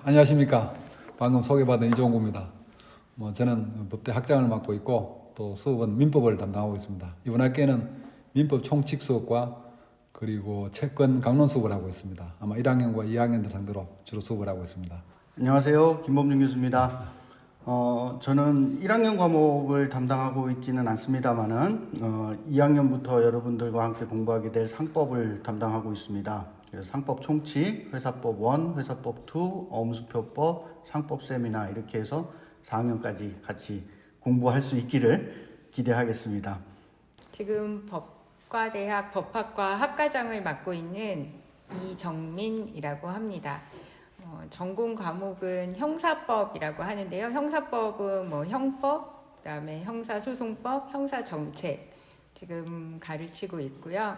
안녕하십니까. 방금 소개받은 이종구입니다. 저는 법대 학장을 맡고 있고 또 수업은 민법을 담당하고 있습니다. 이번 학기에는 민법 총칙 수업과 그리고 채권 강론 수업을 하고 있습니다. 아마 1학년과 2학년들 상대로 주로 수업을 하고 있습니다. 안녕하세요. 김범준 교수입니다. 저는 1학년 과목을 담당하고 있지는 않습니다만은 2학년부터 여러분들과 함께 공부하게 될 상법을 담당하고 있습니다. 그래서 상법 총칙, 회사법 1, 회사법 2, 어음수표법, 상법 세미나 이렇게 해서 4학년까지 같이 공부할 수 있기를 기대하겠습니다. 지금 법과대학 법학과 학과장을 맡고 있는 이정민이라고 합니다. 전공 과목은 형사법이라고 하는데요. 형사법은 형법, 그다음에 형사소송법, 형사정책 지금 가르치고 있고요.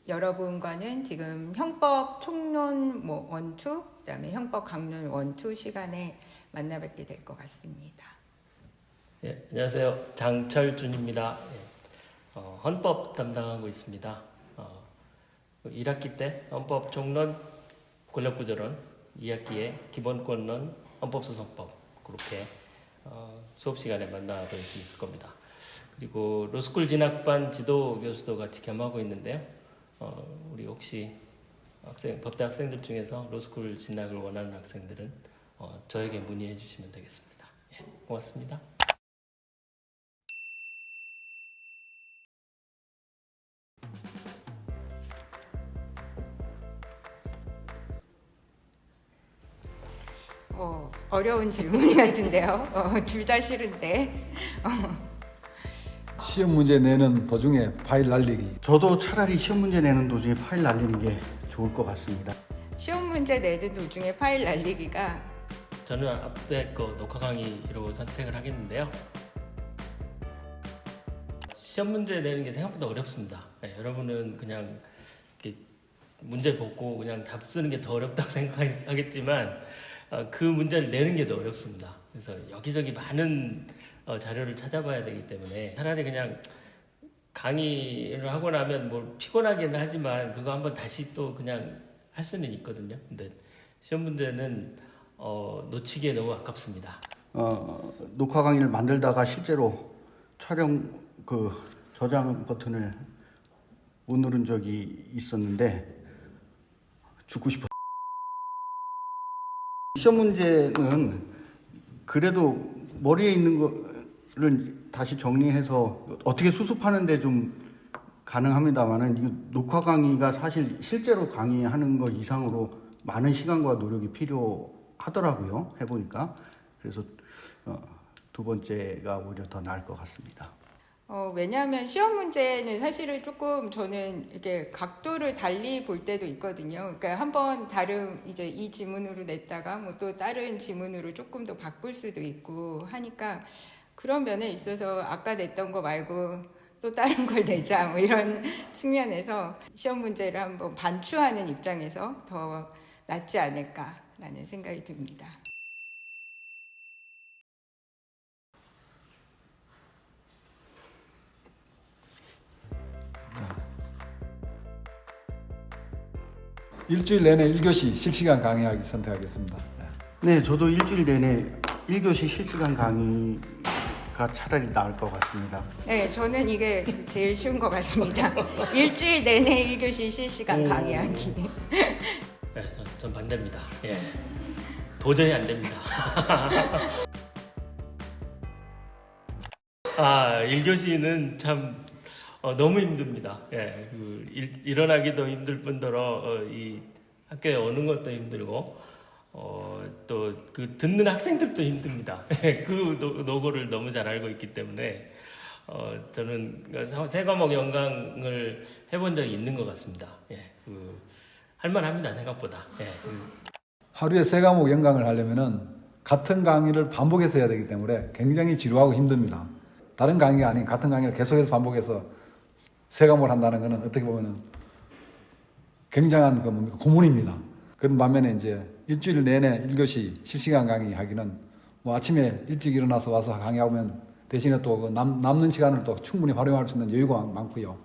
여러분과는 지금 형법 총론 1, 2, 그다음에 형법 강론 1, 2 시간에 만나 뵙게 될 것 같습니다. 예, 안녕하세요. 장철준입니다. 예, 헌법 담당하고 있습니다. 1학기 때 헌법 총론, 권력구조론, 2학기에 기본권론, 헌법소송법 그렇게 수업 시간에 만나뵐 수 있을 겁니다. 그리고 로스쿨 진학반 지도 교수도 같이 겸하고 있는데요. 우리 혹시 법대 학생들 중에서 로스쿨 진학을 원하는 학생들은 저에게 문의해 주시면 되겠습니다. 예, 고맙습니다. 어려운 질문이 같은데요. 둘 다 싫은데. 시험 문제 내는 도중에 파일 날리기. 저도 차라리 시험 문제 내는 도중에 파일 날리는 게 좋을 것 같습니다. 시험 문제 내는 도중에 파일 날리기가 저는 앞에 거 녹화 강의로 선택을 하겠는데요. 시험 문제 내는 게 생각보다 어렵습니다. 네, 여러분은 그냥 이렇게 문제 보고 그냥 답 쓰는 게 더 어렵다고 생각하겠지만 그 문제를 내는 게 더 어렵습니다. 그래서 여기저기 많은 자료를 찾아봐야 되기 때문에 차라리 그냥 강의를 하고 나면 뭐 피곤하기는 하지만 그거 한번 다시 또 그냥 할 수는 있거든요. 근데 시험 문제는 놓치기에 너무 아깝습니다. 녹화 강의를 만들다가 실제로 촬영 저장 버튼을 못 누른 적이 있었는데 죽고 싶었어요. 시험 문제는 그래도 머리에 있는 거를 다시 정리해서 어떻게 수습하는데 좀 가능합니다만은 이 녹화 강의가 사실 실제로 강의하는 것 이상으로 많은 시간과 노력이 필요하더라고요. 해보니까. 그래서 두 번째가 오히려 더 나을 것 같습니다. 왜냐하면 시험 문제는 사실은 조금 저는 이렇게 각도를 달리 볼 때도 있거든요. 그러니까 한번 다른 이제 이 지문으로 냈다가 또 다른 지문으로 조금 더 바꿀 수도 있고 하니까 그런 면에 있어서 아까 냈던 거 말고 또 다른 걸 내자 이런 측면에서 시험 문제를 한번 반추하는 입장에서 더 낫지 않을까라는 생각이 듭니다. 일주일 내내 1교시 실시간 강의하기 선택하겠습니다. 네, 저도 일주일 내내 1교시 실시간 강의가 차라리 나을 것 같습니다. 네, 저는 이게 제일 쉬운 것 같습니다. 일주일 내내 1교시 실시간 강의하기. 네, 전 반대입니다. 예, 도저히 안 됩니다. 1교시는 참 너무 힘듭니다. 예, 일어나기도 힘들 뿐더러 이 학교에 오는 것도 힘들고 또 그 듣는 학생들도 힘듭니다. 그 노고를 너무 잘 알고 있기 때문에 저는 세 과목 연강을 해본 적이 있는 것 같습니다. 예, 할만합니다 생각보다. 예. 하루에 3과목 연강을 하려면은 같은 강의를 반복해서 해야 되기 때문에 굉장히 지루하고 힘듭니다. 다른 강의가 아닌 같은 강의를 계속해서 반복해서 3과목을 한다는 것은 어떻게 보면은 굉장한 고문입니다. 그런 반면에 이제 일주일 내내 1교시 실시간 강의 하기는 아침에 일찍 일어나서 와서 강의하면 대신에 또 남는 시간을 또 충분히 활용할 수 있는 여유가 많고요.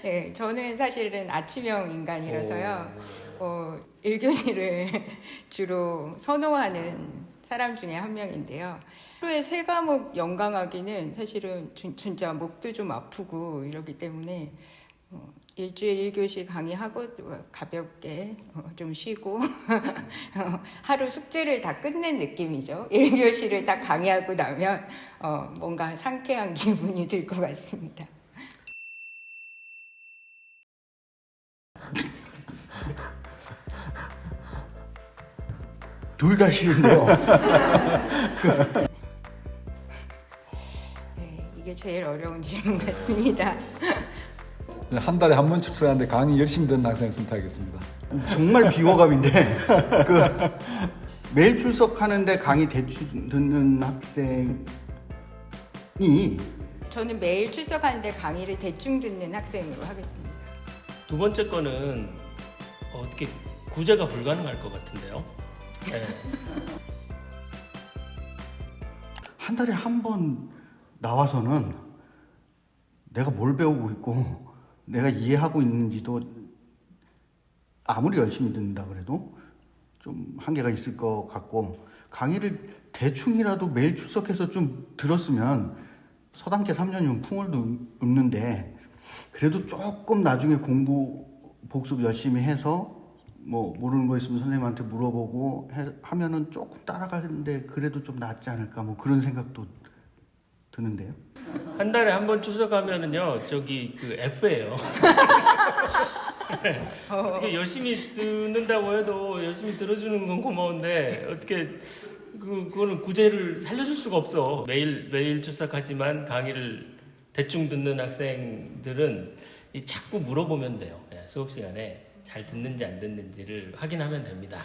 네, 저는 사실은 아침형 인간이라서요. 1교시를 주로 선호하는 사람 중에 한 명인데요. 하루에 3과목 연강하기는 사실은 진짜 목도 좀 아프고 이러기 때문에 일주일 1교시 강의하고 가볍게 좀 쉬고 하루 숙제를 다 끝낸 느낌이죠. 1교시를 다 강의하고 나면 뭔가 상쾌한 기분이 들 것 같습니다. 둘 다 싫은데요. 네, 이게 제일 어려운 질문 같습니다. 한 달에 한 번 출석하는데 강의 열심히 듣는 학생을 선택하겠습니다. 정말 비호감인데 매일 출석하는데 강의 대충 듣는 학생이 저는 매일 출석하는데 강의를 대충 듣는 학생으로 하겠습니다. 두 번째 거는 어떻게 구제가 불가능할 것 같은데요. 네. 한 달에 한 번 나와서는 내가 뭘 배우고 있고 내가 이해하고 있는지도 아무리 열심히 듣는다 그래도 좀 한계가 있을 것 같고, 강의를 대충이라도 매일 출석해서 좀 들었으면 서당계 3년이면 풍월도 없는데, 그래도 조금 나중에 공부 복습 열심히 해서 뭐 모르는 거 있으면 선생님한테 물어보고 하면은 조금 따라가는데 그래도 좀 낫지 않을까, 뭐 그런 생각도 드는데요. 한 달에 한 번 출석하면은요, 저기 그 F예요. 어떻게 열심히 듣는다고 해도 열심히 들어주는 건 고마운데 어떻게 그거는 구제를 살려줄 수가 없어. 매일 출석하지만 강의를 대충 듣는 학생들은 자꾸 물어보면 돼요. 수업 시간에 잘 듣는지 안 듣는지를 확인하면 됩니다.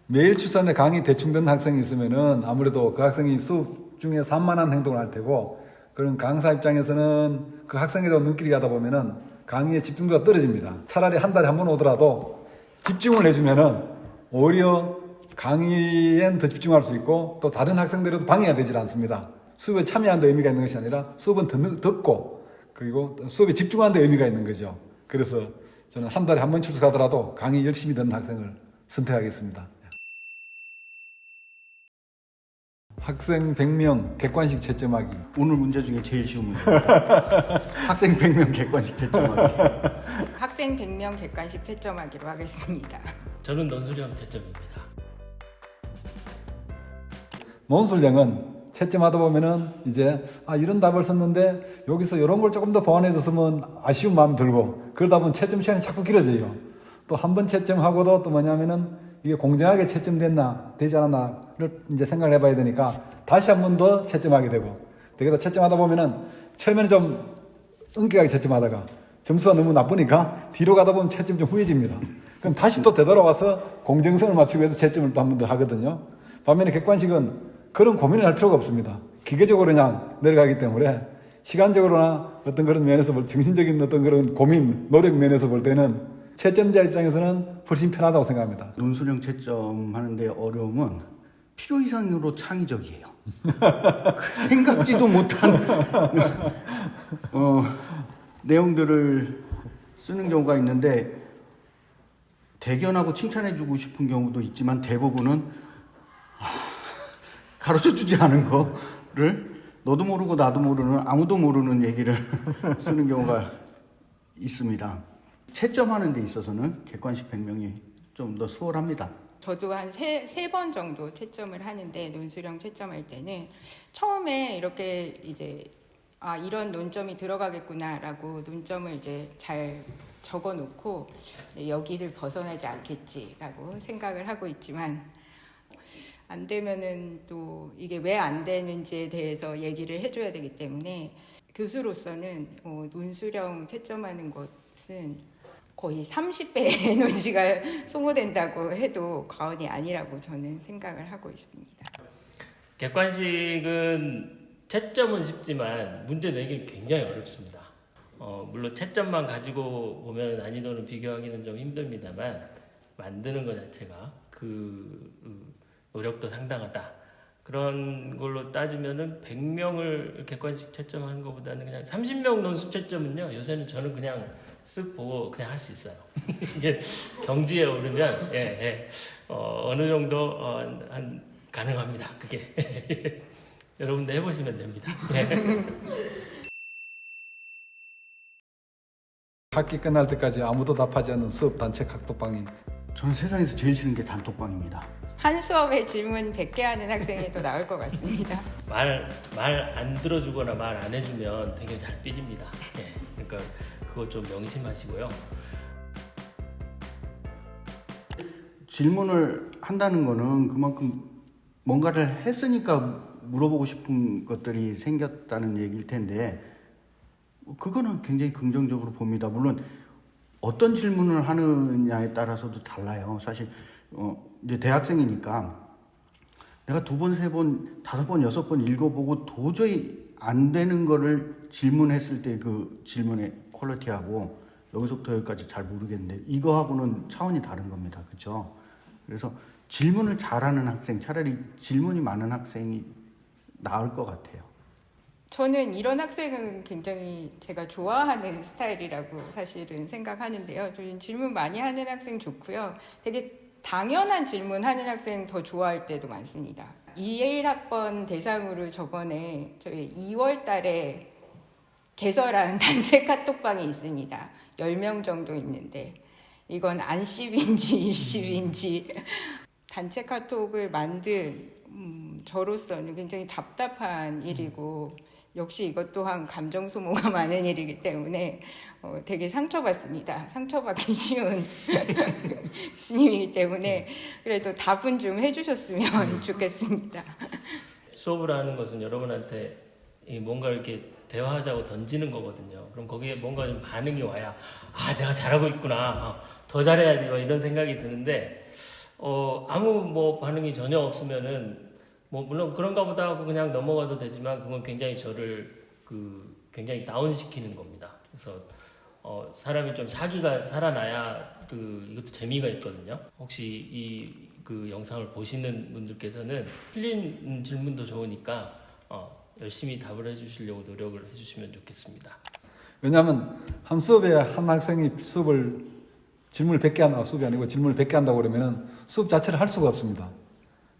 매일 출석하는데 강의 대충 듣는 학생이 있으면은 아무래도 그 학생이 수업 중에 산만한 행동을 할 테고, 그런 강사 입장에서는 그 학생에 대한 눈길이 가다 보면은 강의의 집중도가 떨어집니다. 차라리 한 달에 한 번 오더라도 집중을 해주면은 오히려 강의엔 더 집중할 수 있고, 또 다른 학생들에도 방해가 되질 않습니다. 수업에 참여하는 데 의미가 있는 것이 아니라 수업은 듣고 그리고 수업에 집중하는 데 의미가 있는 거죠. 그래서 저는 한 달에 한 번 출석하더라도 강의 열심히 듣는 학생을 선택하겠습니다. 학생 100명 객관식 채점하기. 오늘 문제 중에 제일 쉬운 문제입니다. 학생 100명 객관식 채점하기. 학생 100명 객관식 채점하기로 하겠습니다. 저는 논술형 채점입니다. 논술형은 채점하다 보면은 이제 이런 답을 썼는데 여기서 이런 걸 조금 더 보완해서 쓰면 아쉬운 마음이 들고, 그러다 보면 채점 시간이 자꾸 길어져요. 또 한 번 채점하고도 또 뭐냐면은 이게 공정하게 채점됐나 되지 않았나를 이제 생각을 해봐야 되니까 다시 한 번 더 채점하게 되고, 되게다 채점하다 보면은 처음에는 좀 엄격하게 채점하다가 점수가 너무 나쁘니까 뒤로 가다 보면 채점이 좀 후해집니다. 그럼 다시 또 되돌아와서 공정성을 맞추기 위해서 채점을 또 한 번 더 하거든요. 반면에 객관식은 그런 고민을 할 필요가 없습니다. 기계적으로 그냥 내려가기 때문에 시간적으로나 어떤 그런 면에서 정신적인 어떤 그런 고민, 노력 면에서 볼 때는 채점자 입장에서는 훨씬 편하다고 생각합니다. 논술형 채점하는데 어려움은 필요 이상으로 창의적이에요. 생각지도 못한 내용들을 쓰는 경우가 있는데, 대견하고 칭찬해주고 싶은 경우도 있지만 대부분은 가르쳐주지 않은 거를 너도 모르고 나도 모르는, 아무도 모르는 얘기를 쓰는 경우가 있습니다. 채점하는 데 있어서는 객관식 100명이 좀 더 수월합니다. 저도 한 세 번 정도 채점을 하는데, 논술형 채점할 때는 처음에 이렇게 이제 이런 논점이 들어가겠구나라고 논점을 이제 잘 적어 놓고 여기를 벗어나지 않겠지라고 생각을 하고 있지만, 안 되면은 또 이게 왜 안 되는지에 대해서 얘기를 해줘야 되기 때문에 교수로서는 논술형 채점하는 것은 거의 30배의 에너지가 소모된다고 해도 과언이 아니라고 저는 생각을 하고 있습니다. 객관식은 채점은 쉽지만 문제 내기 굉장히 어렵습니다. 물론 채점만 가지고 보면 난이도는 비교하기는 좀 힘듭니다만 만드는 것 자체가 그 노력도 상당하다. 그런 걸로 따지면은 100명을 객관식 채점하는 것보다는 그냥 30명 논술 채점은요, 요새는 저는 그냥 쓱 보고 그냥 할 수 있어요. 이게 경지에 오르면 어느 정도 한 가능합니다. 그게 여러분들 해보시면 됩니다. 학기 끝날 때까지 아무도 답하지 않는 수업 단체 카톡방이 저는 세상에서 제일 싫은 게 단톡방입니다. 한 수업에 질문 100개 하는 학생이 더 나을 것 같습니다. 말 안 들어주거나 말 안 해주면 되게 잘 삐집니다. 그러니까 그거 좀 명심하시고요. 질문을 한다는 거는 그만큼 뭔가를 했으니까 물어보고 싶은 것들이 생겼다는 얘기일 텐데 그거는 굉장히 긍정적으로 봅니다. 물론 어떤 질문을 하느냐에 따라서도 달라요. 사실 이제 대학생이니까 내가 2번, 3번, 5번, 6번 읽어보고 도저히 안 되는 거를 질문했을 때 그 질문의 퀄리티하고 여기서부터 여기까지 잘 모르겠는데 이거하고는 차원이 다른 겁니다. 그렇죠? 그래서 질문을 잘하는 학생, 차라리 질문이 많은 학생이 나을 것 같아요. 저는 이런 학생은 굉장히 제가 좋아하는 스타일이라고 사실은 생각하는데요. 저는 질문 많이 하는 학생 좋고요. 되게 당연한 질문하는 학생 더 좋아할 때도 많습니다. 21학번 대상으로 저번에 저희 2월 달에 개설한 단체 카톡방이 있습니다. 10명 정도 있는데 이건 안십인지 일십인지 단체 카톡을 만든 저로서는 굉장히 답답한 일이고 역시 이것 또한 감정 소모가 많은 일이기 때문에 되게 상처받습니다. 상처받기 쉬운 신임이기 때문에 그래도 답은 좀 해주셨으면 좋겠습니다. 수업을 하는 것은 여러분한테 뭔가 이렇게 대화하자고 던지는 거거든요. 그럼 거기에 뭔가 좀 반응이 와야 내가 잘하고 있구나, 더 잘해야지 이런 생각이 드는데 아무 뭐 반응이 전혀 없으면은 뭐 물론 그런가 보다 하고 그냥 넘어가도 되지만 그건 굉장히 저를 굉장히 다운시키는 겁니다. 그래서 사람이 좀 사기가 살아나야 이것도 재미가 있거든요. 혹시 그 영상을 보시는 분들께서는 틀린 질문도 좋으니까 열심히 답을 해주시려고 노력을 해주시면 좋겠습니다. 왜냐하면 한 수업에 한 학생이 질문을 100개 한다, 수업이 아니고 질문을 100개 한다고 그러면은 수업 자체를 할 수가 없습니다.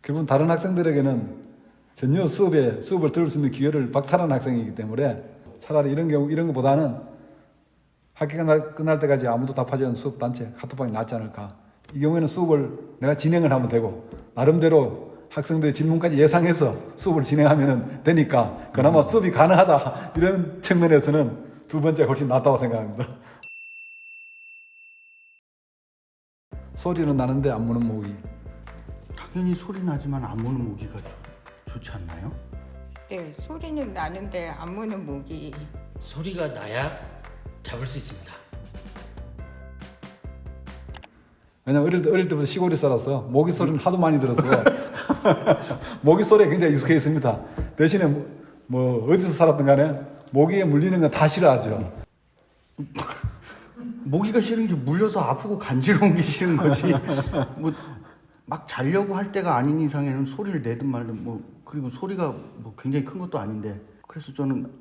결국은 다른 학생들에게는 전혀 수업을 들을 수 있는 기회를 박탈하는 학생이기 때문에 차라리 이런 것보다는 학기 끝날 때까지 아무도 답하지 않는 수업 단체 카톡방이 낫지 않을까. 이 경우에는 수업을 내가 진행을 하면 되고 나름대로 학생들의 질문까지 예상해서 수업을 진행하면 되니까 그나마 수업이 가능하다 이런 측면에서는 두 번째가 훨씬 낫다고 생각합니다. 소리는 나는데 안 무는 모기. 당연히 소리 나지만 안 무는 모기가 좋지 않나요? 네, 소리는 나는데 안 무는 모기. 소리가 나야 잡을 수 있습니다. 왜냐면 어릴 때부터 시골에 살아서 모기 소리는 하도 많이 들어서 모기 소리에 굉장히 익숙해 있습니다. 대신에 뭐 어디서 살았든 간에 모기에 물리는 건 다 싫어하죠. 모기가 싫은 게 물려서 아프고 간지러운 게 싫은 거지. 뭐 막 자려고 할 때가 아닌 이상에는 소리를 내든 말든 그리고 소리가 굉장히 큰 것도 아닌데 그래서 저는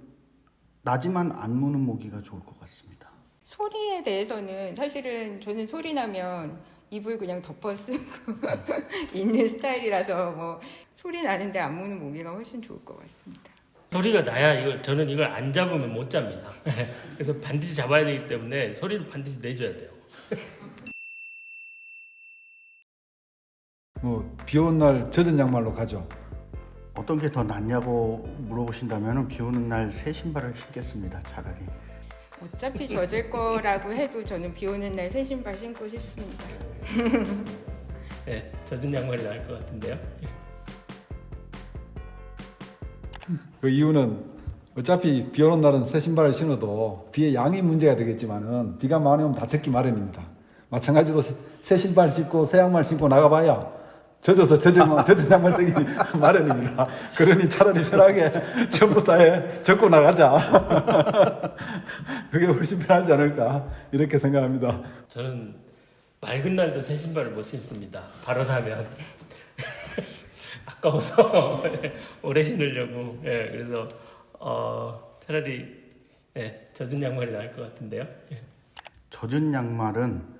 나지만 안 무는 모기가 좋을 것 같습니다. 소리에 대해서는 사실은 저는 소리 나면 입을 그냥 덮어 쓰고 있는 스타일이라서 소리 나는데 안 무는 모기가 훨씬 좋을 것 같습니다. 소리가 나야 저는 이걸 안 잡으면 못 잡니다. 그래서 반드시 잡아야 되기 때문에 소리를 반드시 내줘야 돼요. 비 오는 날 젖은 양말로 가죠. 어떤 게 더 낫냐고 물어보신다면 비 오는 날 새 신발을 신겠습니다. 차라리. 어차피 젖을 거라고 해도 저는 비 오는 날 새 신발 신고 싶습니다. 네, 젖은 양말이 나을 것 같은데요. 그 이유는 어차피 비 오는 날은 새 신발을 신어도 비의 양이 문제가 되겠지만은 비가 많이 오면 다 젖기 마련입니다. 마찬가지로 새 신발 신고 새 양말 신고 나가봐야 젖어서 젖은 양말 되기 마련입니다. 그러니 차라리 편하게 전부 다 젖고 나가자. 그게 훨씬 편하지 않을까 이렇게 생각합니다. 저는 맑은 날도 새 신발을 못 신습니다. 바로 사면. 아까워서 오래 신으려고. 예, 그래서 차라리 젖은 양말이 나을 것 같은데요. 예. 젖은 양말은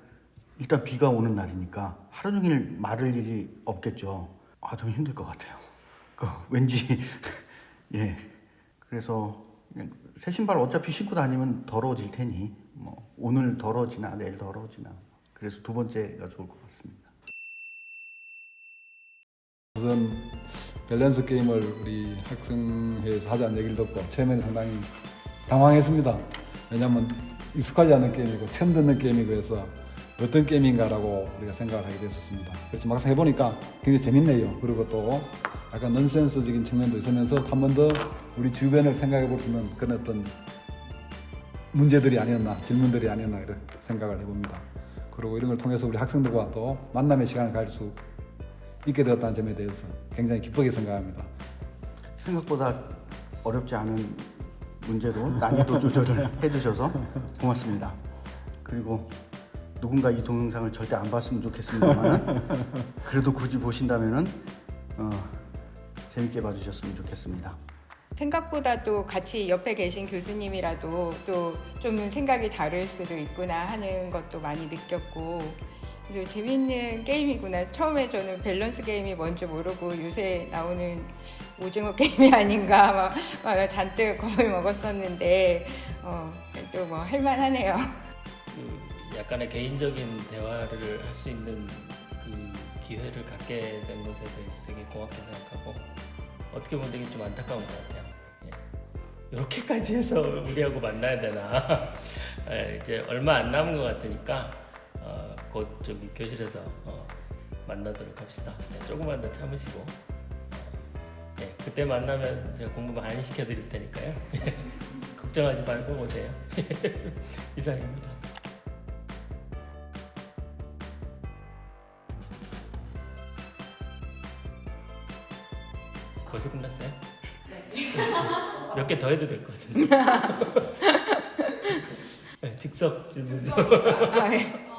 일단 비가 오는 날이니까 하루 종일 마를 일이 없겠죠. 좀 힘들 것 같아요. 왠지 예. 그래서 그냥 새 신발 어차피 신고 다니면 더러워질 테니 뭐 오늘 더러워지나 내일 더러워지나 그래서 두 번째가 좋을 것 같습니다. 우선 밸런스 게임을 우리 학생회에서 하자는 얘기를 듣고 처음에는 상당히 당황했습니다. 왜냐하면 익숙하지 않은 게임이고 처음 듣는 게임이고 해서 어떤 게임인가라고 우리가 생각을 하게 됐었습니다. 그래서 막상 해보니까 굉장히 재밌네요. 그리고 또 약간 넌센스적인 측면도 있으면서 한 번 더 우리 주변을 생각해 볼 수 있는 그런 어떤 문제들이 아니었나, 질문들이 아니었나 이렇게 생각을 해봅니다. 그리고 이런 걸 통해서 우리 학생들과 또 만남의 시간을 가질 수 있게 되었다는 점에 대해서 굉장히 기쁘게 생각합니다. 생각보다 어렵지 않은 문제로 난이도 조절을 해주셔서 고맙습니다. 그리고 누군가 이 동영상을 절대 안 봤으면 좋겠습니다만 그래도 굳이 보신다면은 재밌게 봐주셨으면 좋겠습니다. 생각보다 또 같이 옆에 계신 교수님이라도 또 좀 생각이 다를 수도 있구나 하는 것도 많이 느꼈고 그래서 재밌는 게임이구나. 처음에 저는 밸런스 게임이 뭔지 모르고 요새 나오는 오징어 게임이 아닌가 막 잔뜩 겁을 먹었었는데 또 뭐 할만하네요. 그 약간의 개인적인 대화를 할 수 있는 그 기회를 갖게 된 것에 대해서 되게 고맙게 생각하고 어떻게 보면 되게 좀 안타까운 것 같아요. 이렇게까지 해서 우리하고 만나야 되나? 이제 얼마 안 남은 것 같으니까 곧 저기 교실에서 만나도록 합시다. 조금만 더 참으시고 그때 만나면 제가 공부 많이 시켜드릴 테니까요. 걱정하지 말고 오세요. 이상입니다. 벌써 끝났어요? 몇 개 더 해도 될 것 같은데. 즉석 질문. 네.